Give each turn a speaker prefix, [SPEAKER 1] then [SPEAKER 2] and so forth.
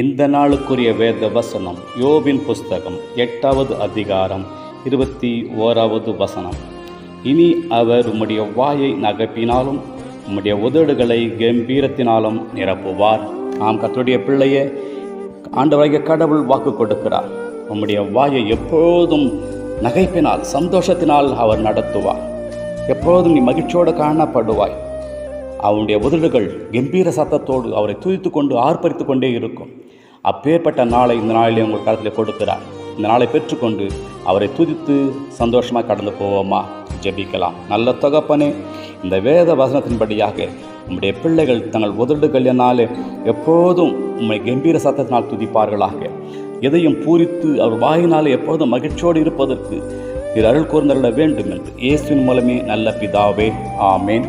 [SPEAKER 1] இந்த நாளுக்குரிய வேத வசனம் யோபின் புஸ்தகம் 8வது அதிகாரம் 21வது வசனம். இனி அவர் உம்முடைய வாயை நகைப்பினாலும் உம்முடைய உதடுகளை கம்பீரத்தினாலும் நிரப்புவார். நாம் கர்த்தருடைய பிள்ளையே, ஆண்டவராகிய கடவுள் வாக்கு கொடுக்கிறார். உம்முடைய வாயை எப்பொழுதும் நகைப்பினால் சந்தோஷத்தினால் அவர் நடத்துவார். எப்பொழுதும் நீ மகிழ்ச்சியோடு காணப்படுவாய். அவனுடைய உதடுகள் கம்பீர சத்தத்தோடு அவரை துதித்து கொண்டு ஆர்ப்பரித்து கொண்டே இருக்கும். அப்பேற்பட்ட நாளை இந்த நாளிலே உங்கள் காலத்தில் கொடுக்கிறார். இந்த நாளை பெற்றுக்கொண்டு அவரை துதித்து சந்தோஷமாக கடந்து போவோமா? ஜெபிக்கலாம். நல்ல தகப்பனே, இந்த வேத வசனத்தின்படியாக உம்முடைய பிள்ளைகள் தங்கள் உதடுகளினாலே எப்போதும் உம்மை கம்பீர சத்தத்தினால் துதிப்பார்களாக. எதையும் பூரித்து அவர் வாயினாலே எப்போதும் மகிழ்ச்சியோடு இருப்பதற்கு திரு அருள் கூர்ந்தருள வேண்டும் என்று இயேசுவின் மூலமே நல்ல பிதாவே, ஆமேன்.